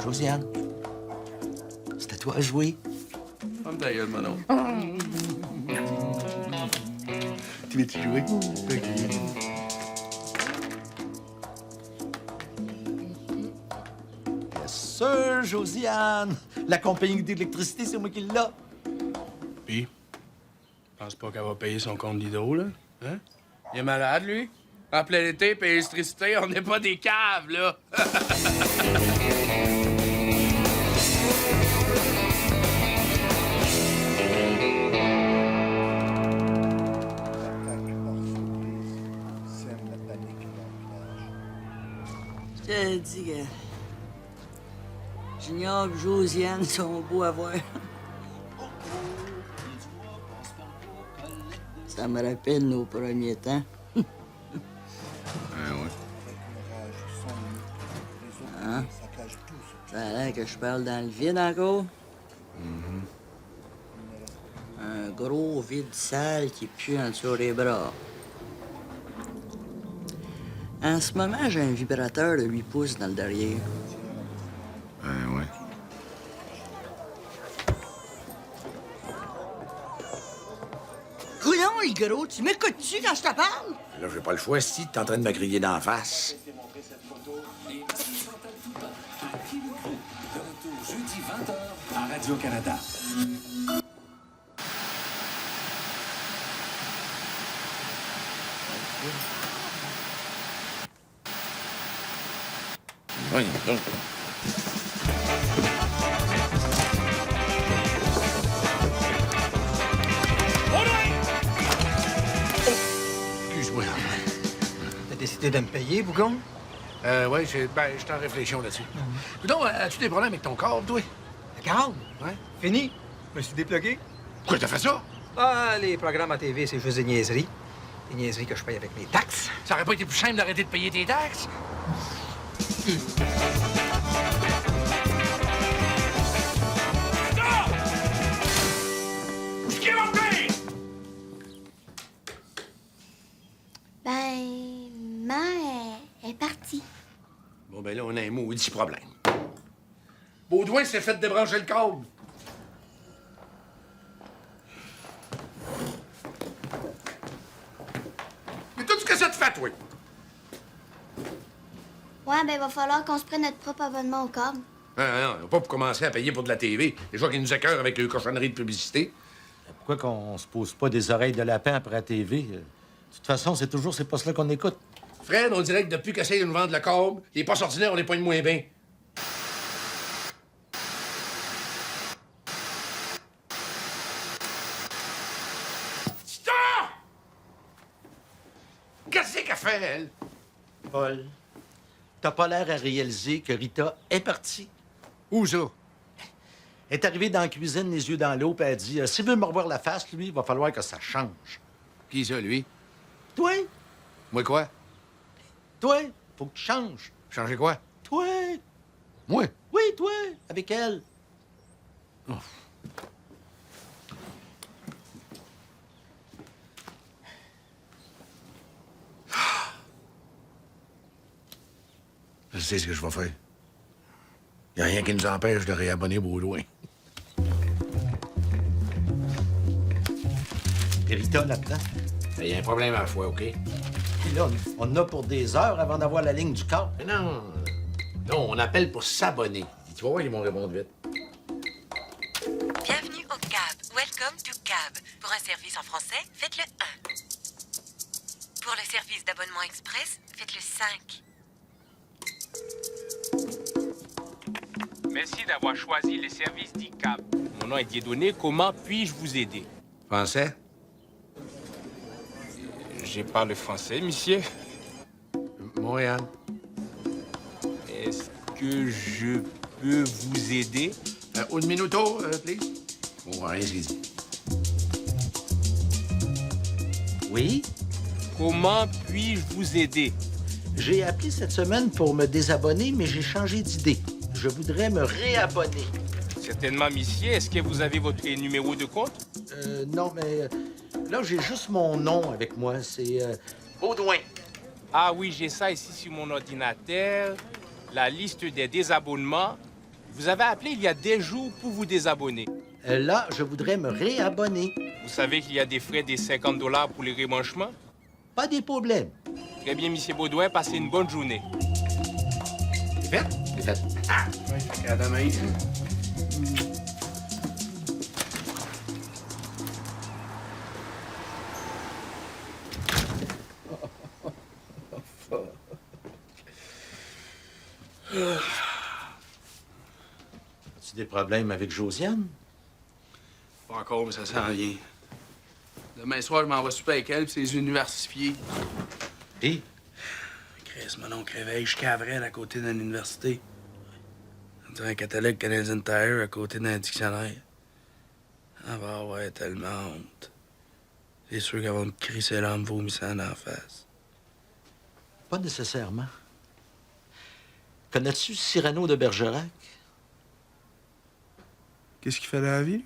Josiane, c'est à toi à jouer. Ferme ta gueule, Manon. Tu veux-tu jouer? OK. Yes, sir, Josiane. La compagnie d'électricité, c'est moi qui l'ai. Puis, pense pas qu'elle va payer son compte d'hydro, là? Hein? Il est malade, lui? En plein été, payer l'électricité, on n'est pas des caves, là! Je te dis que Junior et Josiane sont beaux à voir. Ça me rappelle nos premiers temps. Ouais. Hein? Ça a l'air que je parle dans le vide encore. Un gros vide sale qui pue en dessous des bras. En ce moment, j'ai un vibrateur de 8 pouces dans le derrière. Ouais. Coudonc, le gros, tu m'écoutes-tu quand je te parle? Là, j'ai pas le choix si t'es en train de me griller d'en face. Jeudi 20h à Radio-Canada. Oui, donc. Excuse-moi. T'as décidé de me payer, Bougon? Ouais, j'étais en réflexion là-dessus. Donc, as-tu des problèmes avec ton corps, toi? Le câble? Ouais. Fini. Je me suis déplugué. Pourquoi t'as fait ça? Ah, les programmes à TV, c'est juste des niaiseries. Des niaiseries que je paye avec mes taxes. Ça aurait pas été plus simple d'arrêter de payer tes taxes? Ben, maman est partie. Bon, ben là, on a un maudit problème. Baudouin s'est fait débrancher le câble. Mais tout ce que ça te fait, toi? Ouais, ben, va falloir qu'on se prenne notre propre abonnement au câble. Non, pas pour commencer à payer pour de la TV. Les gens qui nous écœurent avec les cochonneries de publicité. Pourquoi qu'on se pose pas des oreilles de lapin après la TV? De toute façon, c'est toujours ces postes-là qu'on écoute. Fred, on dirait que depuis qu'essaye de nous vendre le câble, les postes ordinaires, on les pogne moins bien. Stop! Qu'est-ce qu'elle fait, elle? Paul, t'as pas l'air à réaliser que Rita est partie. Où ça? Elle est arrivée dans la cuisine, les yeux dans l'eau, puis elle a dit s'il veut me revoir la face, lui, il va falloir que ça change. Qui ça, lui? Toi, Moi quoi? toi, faut que tu changes. Changer quoi? Toi, Moi? oui, toi, avec elle. Je sais ce que je vais faire. Y a rien qui nous empêche de réabonner Baudouin. Et Rita, là-dedans. Il y a un problème à la fois, OK? Puis là, on a pour des heures avant d'avoir la ligne du corps. Mais non, on appelle pour s'abonner. Tu vas voir, ils vont répondre vite. Bienvenue au CAB. Welcome to CAB. Pour un service en français, faites le 1. Pour le service d'abonnement express, faites le 5. Merci d'avoir choisi les services d'ICAB. Mon nom est Dieudonné. Comment puis-je vous aider? Français? Je parle français, monsieur. Montréal. Est-ce que je peux vous aider? Un minuto, please. Oh, rien ce qu'il dit. Oui, Comment puis-je vous aider? j'ai appelé cette semaine pour me désabonner, mais j'ai changé d'idée. Je voudrais me réabonner. Certainement, monsieur. Est-ce que vous avez votre numéro de compte? Non, mais là, j'ai juste mon nom avec moi. C'est Baudouin. Ah oui, j'ai ça ici sur mon ordinateur. La liste des désabonnements. Vous avez appelé il y a des jours pour vous désabonner. Là, je voudrais me réabonner. Vous savez qu'il y a des frais de 50 $ pour les remanchements? Pas des problèmes. Très bien, M. Baudouin, passez une bonne journée. C'est fait? C'est fait. Oui, fait qu'à demain. As-tu des problèmes avec Josiane? Pas encore, mais ça s'en vient. Demain soir, je m'en vais souper avec elle, puis c'est les universifiés. Et? Chris, mon oncle réveille jusqu'à Avril à côté d'une université. On dirait un catalogue Canadian Tire à côté d'un dictionnaire. Ah bah ouais, tellement honte. C'est sûr qu'elle va me crisser l'âme vomissant dans la face. Pas nécessairement. Connais-tu Cyrano de Bergerac? Qu'est-ce qu'il fait dans la vie, lui?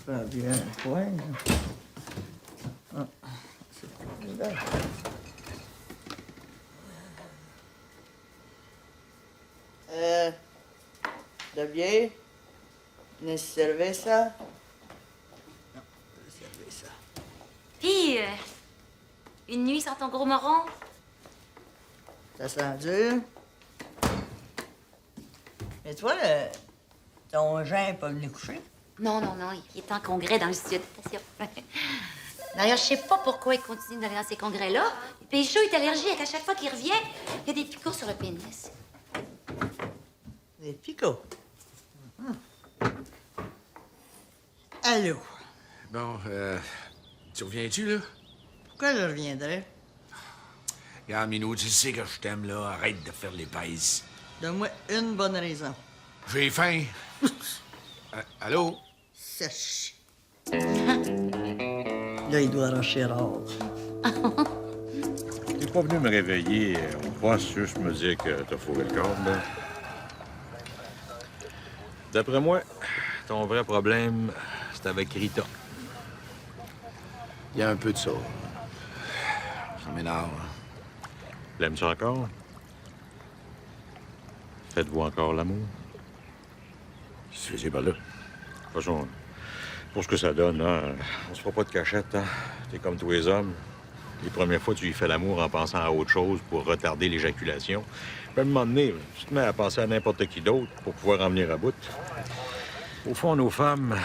Pas bien, point. Ah, c'est pas là. De bière? Une cerveza? Non, de cerveza. Puis, une nuit sans ton gros moron? Ça sent dur. Mais toi, ton Jean est pas venu coucher? Non, non, non, il est en congrès dans le sud. Attention. D'ailleurs, je sais pas pourquoi il continue d'aller dans ces congrès-là. Pécho est allergique. À chaque fois qu'il revient, il y a des picots sur le pénis. Des picots. Allô? Bon, tu reviens-tu, là? Pourquoi je reviendrais? Regarde, Minou, tu sais que je t'aime, là. Arrête de faire les paises. Donne-moi une bonne raison. J'ai faim. Allô? Sèche. Là, il doit arracher rare. T'es pas venu me réveiller. On pense juste me dire que t'as fourré le corps, là. D'après moi, ton vrai problème, c'est avec Rita. Il y a un peu de ça. Ça m'énerve. L'aimes-tu encore? Faites-vous encore l'amour? C'est pas là. De toute façon, pour ce que ça donne, hein, on se fera pas de cachette, hein. T'es comme tous les hommes. Les premières fois, tu lui fais l'amour en pensant à autre chose pour retarder l'éjaculation. Puis à un moment donné, tu te mets à penser à n'importe qui d'autre pour pouvoir en venir à bout. Au fond, nos femmes,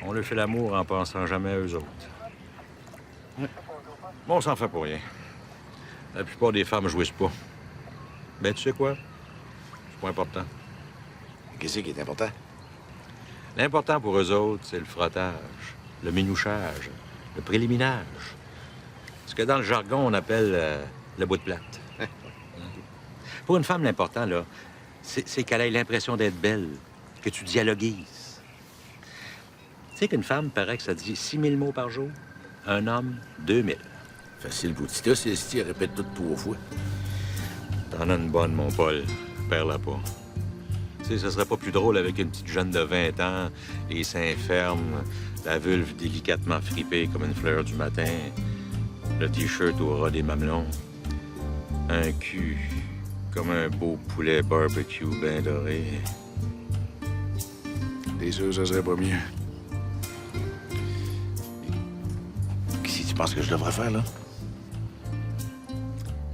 on leur fait l'amour en pensant jamais à eux autres. Ouais. Bon, on s'en fait pour rien. La plupart des femmes jouissent pas. Ben, tu sais quoi? C'est pas important. Qu'est-ce qui est important? L'important pour eux autres, c'est le frottage, le minouchage, le préliminage. Ce que dans le jargon, on appelle le bout de plate. Pour une femme, l'important, là, c'est qu'elle ait l'impression d'être belle, que tu dialoguises. Tu sais qu'une femme, paraît que ça dit 6000 mots par jour. Un homme, 2000. Facile, Boutita, Célestie, elle répète tout 3 fois. T'en as une bonne, mon Paul. Perds-la pas. Tu sais, ça serait pas plus drôle avec une petite jeune de 20 ans, les seins fermes, la vulve délicatement fripée comme une fleur du matin, le T-shirt au ras des mamelons, un cul comme un beau poulet barbecue bien doré. T'es sûr que ça serait pas mieux? Qu'est-ce que tu penses que je devrais faire, là?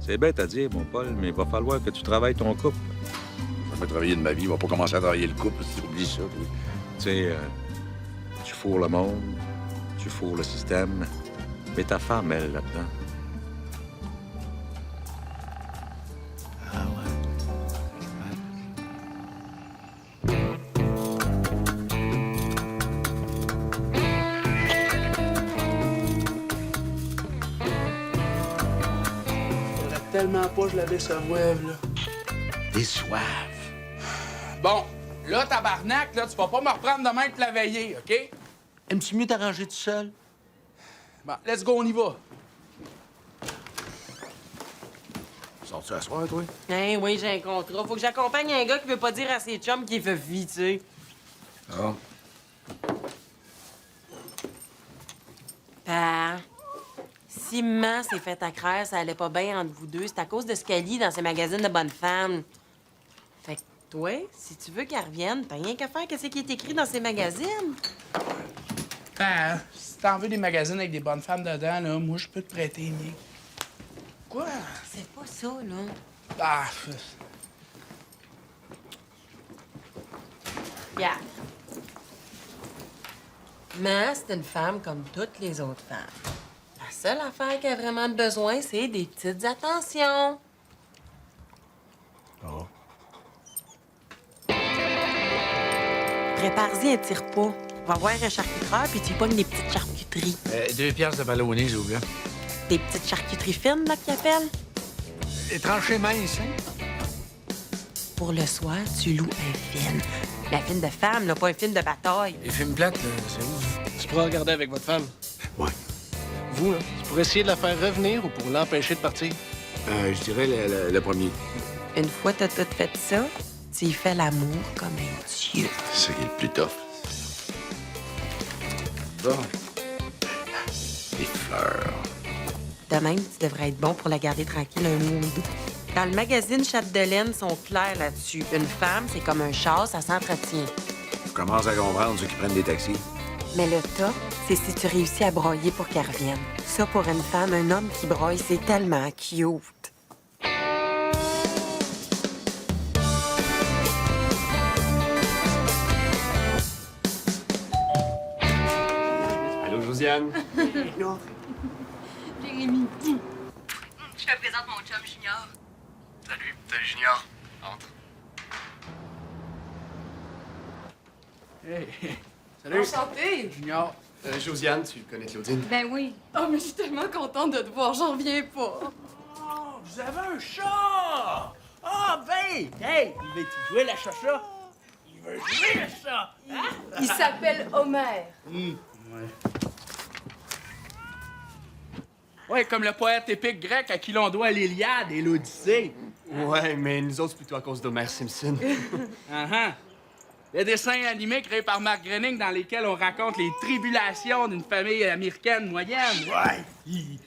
C'est bête à dire, mon Paul, mais il va falloir que tu travailles ton couple. Je vais travailler de ma vie, on va pas commencer à travailler le couple, si tu oublies ça. Oui. Tu sais, tu fourres le monde, tu fourres le système, mais ta femme, elle, là-dedans. Ah ouais. tellement pas je l'avais soif, là. T'es soif. Bon, là, tabarnak, là, tu vas pas me reprendre demain pour la veiller, OK? Aimes-tu mieux t'arranger tout seul? Bon, let's go, on y va. Sors-tu à soir, toi? Hein, oui, j'ai un contrat. Faut que j'accompagne un gars qui veut pas dire à ses chums qu'il fait vie, tu sais. Ah. Père, si maman s'est fait à craire, ça allait pas bien entre vous deux. C'est à cause de ce qu'elle lit dans ses magazines de bonnes femmes. Fait que toi, si tu veux qu'elle revienne, t'as rien qu'à faire qu'est-ce qui est écrit dans ces magazines. Ben, si t'en veux des magazines avec des bonnes femmes dedans, là, moi, je peux te prêter les miens. Quoi? C'est pas ça, là. Ah, Regarde. Maman, c'est une femme comme toutes les autres femmes. La seule affaire qu'elle a vraiment besoin, c'est des petites attentions. Oh. Prépare-y un petit repas. Va voir un charcuteur, puis tu y pognes des petites charcuteries. 2 piastres de ballonné, s'il vous plaît. Des petites charcuteries fines, là, qu'ils appellent. Les tranchées minces, hein? Pour le soir, tu loues un film. Mais un film de femme, là, pas un film de bataille. Les films plates, là, c'est où? Tu pourras regarder avec votre femme. Ouais. Vous, là, c'est pour essayer de la faire revenir ou pour l'empêcher de partir? Je dirais le premier. Une fois que t'as tout fait ça, tu y fais l'amour comme un dieu. C'est ça qui est le plus tough. Bon. Les fleurs. De même, tu devrais être bon pour la garder tranquille un mois ou deux. Dans le magazine Chatte de laine, ils sont clairs là-dessus. Une femme, c'est comme un char, ça s'entretient. Je commence à comprendre ceux qui prennent des taxis. Mais le top, c'est si tu réussis à broyer pour qu'elle revienne. Ça, pour une femme, un homme qui broye, c'est tellement cute. Allô, Josiane? Jérémy. Je te présente mon chum Junior. Salut, Junior. Entre. Hey, salut. Enchantée! Junior. Josiane, tu connais Claudine? Ben oui. Oh, mais je suis tellement contente de te voir, j'en reviens pas. Oh, vous avez un chat! Ah, ben! Hey, il veut-tu jouer la chacha? Il veut jouer le chat! Hein? Il s'appelle Homer. Ouais. Ouais, comme le poète épique grec à qui l'on doit l'Iliade et l'Odyssée. Ouais, mais nous autres, c'est plutôt à cause d'Homer Simpson. Le dessin animé créé par Mark Groening dans lesquels on raconte les tribulations d'une famille américaine moyenne. Ouais, il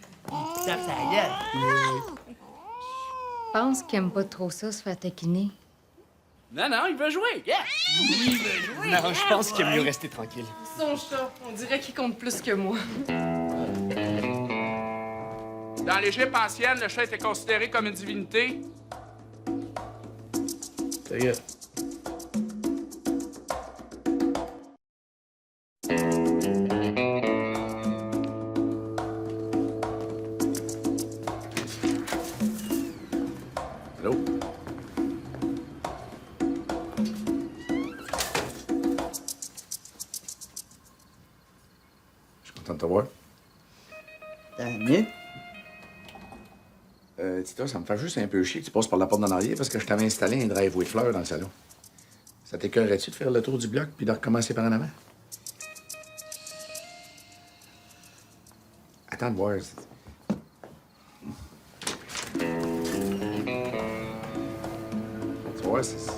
tape sa gueule. Je pense qu'il aime pas trop ça, se faire taquiner. Non, il veut jouer. Yeah. Il veut jouer. Non, je pense qu'il aime mieux rester tranquille. Son chat, on dirait qu'il compte plus que moi. Dans l'Égypte ancienne, le chat était considéré comme une divinité. Ta gueule. Allô? Je suis content de te voir. Tant mieux. Tita, ça me fait juste un peu chier que tu passes par la porte d'en arrière parce que je t'avais installé un driveway de fleurs dans le salon. Ça t'écœurerait-tu de faire le tour du bloc puis de recommencer par en avant? Attends de voir. Tu vois, c'est...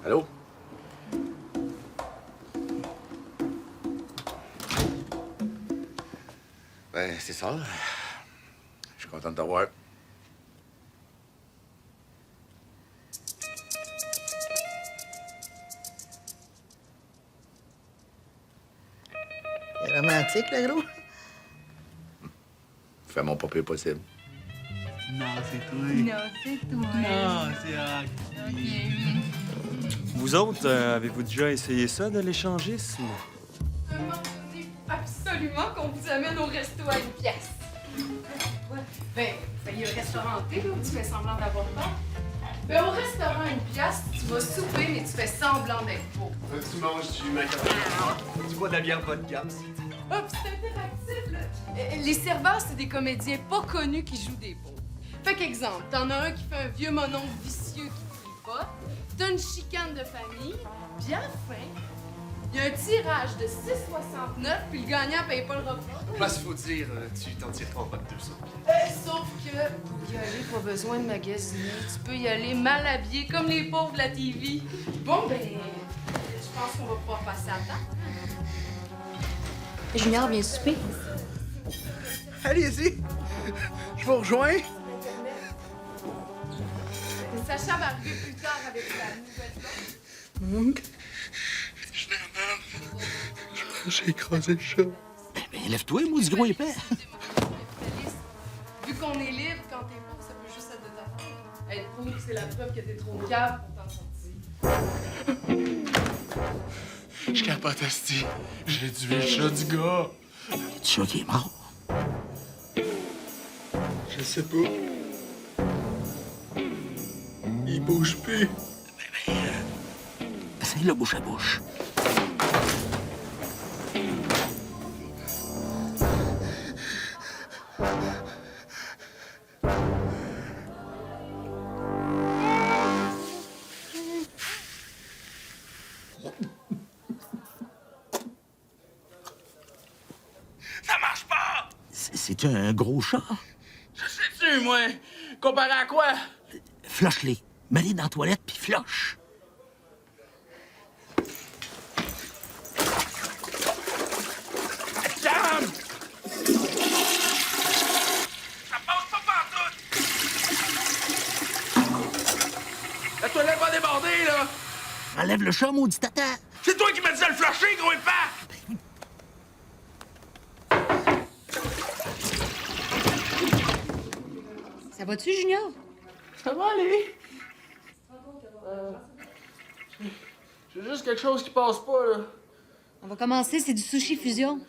Allô? Ben, c'est ça. Je suis content de te voir. C'est romantique, le gros. Fais mon pas pire possible. Non, c'est toi. Non, c'est toi. Non, c'est OK. Vous autres, avez-vous déjà essayé ça de l'échangisme? Demandez absolument qu'on vous amène au resto à une pièce. Ben, il y a un restaurant hanté, là, où tu fais semblant d'avoir peur. Ben, au restaurant à une pièce, tu vas souper, mais tu fais semblant d'être pauvre. Tu manges du macaron. Tu bois de la bière bas de gamme. Ah, puis c'est interactif, là. Les serveurs, c'est des comédiens pas connus qui jouent des pauvres. Fait qu'exemple, t'en as un qui fait un vieux mononcle vicieux qui crie pas, t'as une chicane de famille, puis à la fin, il y a un tirage de 6,69, puis le gagnant paye pas le repas. Parce qu'il faut dire, tu t'en tireras pas de 200. Sauf que pour y aller, pas besoin de magasiner. Tu peux y aller mal habillé, comme les pauvres de la TV. Bon, ben, je pense qu'on va pouvoir passer à table. Junior, viens souper. Allez-y. Je vous rejoins. Sacha va arriver plus tard avec sa nouvelle blonde. J'ai écrasé le chat. Ben, lève-toi, maudit gros épais. Vu qu'on est libre, quand t'es pauvre, ça peut juste être de ta faute. Être pauvre, c'est la preuve que t'es trop cave pour t'en sortir. Je capote, asti. J'ai tué le chat du gars. Le chat qui est mort. Je sais pas. Il bouge plus. Essaye-le bouche à bouche. Ça marche pas! C'est un gros chat? Je sais-tu, moi? Comparé à quoi? Flush-les. Mets-les dans la toilette, puis flush. Calme! Ça passe pas partout! La toilette va déborder, là! Enlève le chat, maudit tata. C'est toi qui m'as dit de le flusher, gros épais! Ça va-tu, Junior? Ça va aller. J'ai juste quelque chose qui passe pas, là. On va commencer, c'est du sushi fusion.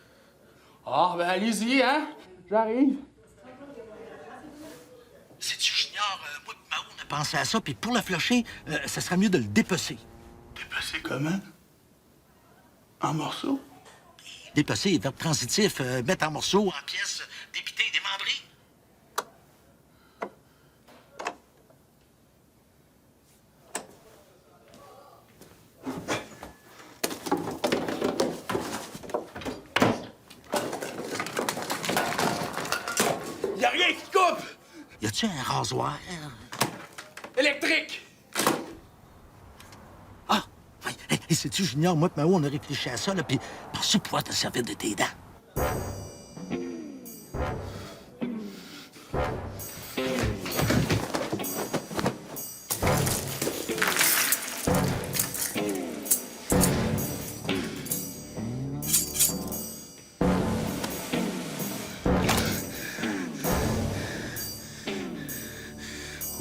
Ah, ben allez-y, hein? J'arrive. C'est-tu, Junior? Moi et Mao, on a pensé à ça, puis pour le flusher, ça serait mieux de le dépecer. Dépecer comment? En morceaux? Dépecer, verbe transitif, mettre en morceaux, en pièces, dépiter, démembrer. Y a rien qui coupe! Y a-tu un rasoir? Électrique! Ah! Et sais-tu, Junior, moi et Mao, on a réfléchi à ça, là, puis pensais pouvoir te servir de tes dents.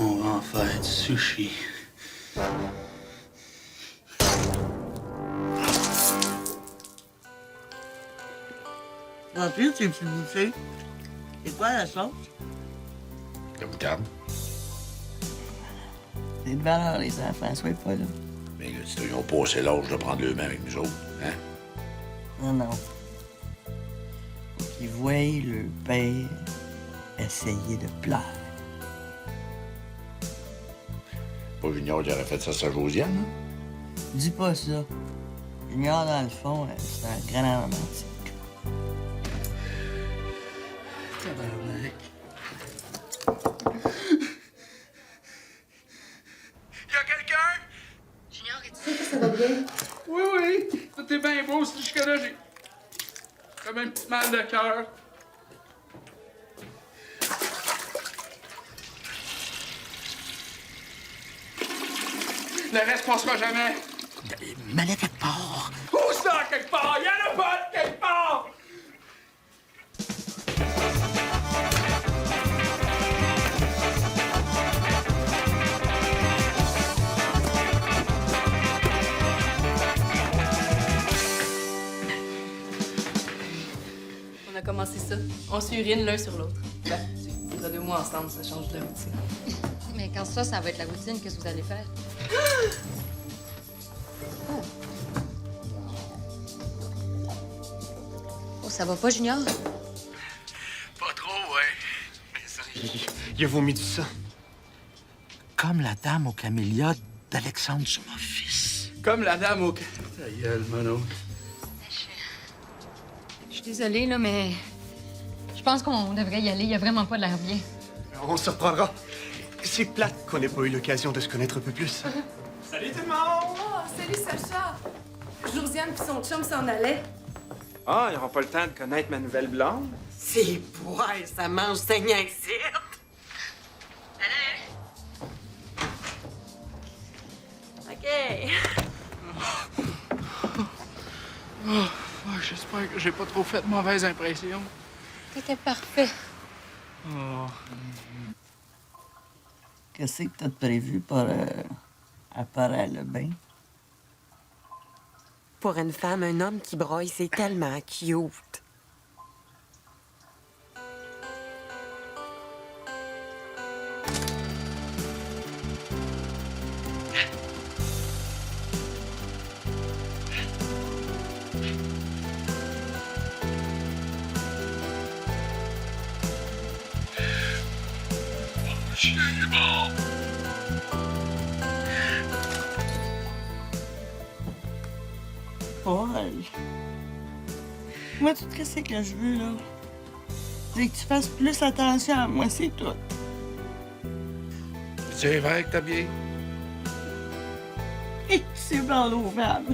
On va en faire du sushi. Remplir tes petites bouchées. C'est quoi la sauce? La moutarde. C'est de valeur, les enfants, soyez pas là. Mais là, ils ont passé l'âge de prendre le main avec nous autres, hein? Non, non. Faut qu'ils voient le père essayer de plaire. Pas Junior qui aurait fait ça à sa Josiane, hein? Dis pas ça. Junior, dans le fond, c'est un grand romantique. Tabarnak. Y'a quelqu'un? Junior, es-tu sûr que ça va bien? Oui, oui. Tout est bien beau. Si jusque-là, j'ai comme un petit mal de cœur. Le reste passera jamais. Mets-les quelque part. Où ça, quelque part? Y'en a pas de quelque part! On a commencé ça. On s'urine l'un sur l'autre. Ben, on a 2 mois ensemble, ça change de routine. Mais quand ça va être la routine, qu'est-ce que vous allez faire? Ça va pas, Junior? Pas trop, ouais. Mais ça, il a vomi du sang. Comme la dame aux camélias d'Alexandre sur mon fils. Comme la dame au... Ta gueule, mono. Je suis désolée, là, mais je pense qu'on devrait y aller. Il y a vraiment pas l'air bien. On se reprendra. C'est plate qu'on n'ait pas eu l'occasion de se connaître un peu plus. Salut tout le monde! Oh, salut Sacha! Josiane puis son chum s'en allaient. Ah, ils n'auront pas le temps de connaître ma nouvelle blonde. C'est ouais, ça mange saignant ici. OK. J'espère que j'ai pas trop fait de mauvaise impression. T'étais parfait. Oh. Qu'est-ce que t'as de prévu pour apparaître le bain? Pour une femme, un homme qui broye, c'est tellement cute. Paul, moi, tout ce que je veux, là, c'est que tu fasses plus attention à moi, c'est tout. C'est vrai que t'as bien. Et c'est dans l'eau, femme.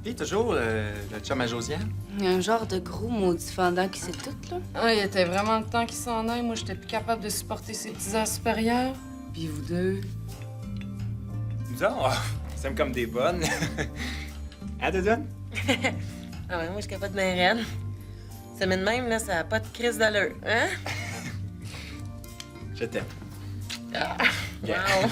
Puis toujours le chum à Josiane. Un genre de gros maudit fendant qui sait tout, là. Ah, il était vraiment le temps qu'il s'en aille. Moi, j'étais plus capable de supporter ses petits airs supérieurs. Puis vous deux. Nous autres, on s'aime comme des bonnes. Hein, Dodone? Ah ouais, moi, je capote bien raide. Ça met de même, là, ça a pas de crise d'allure, hein? Je t'aime. Ah, wow!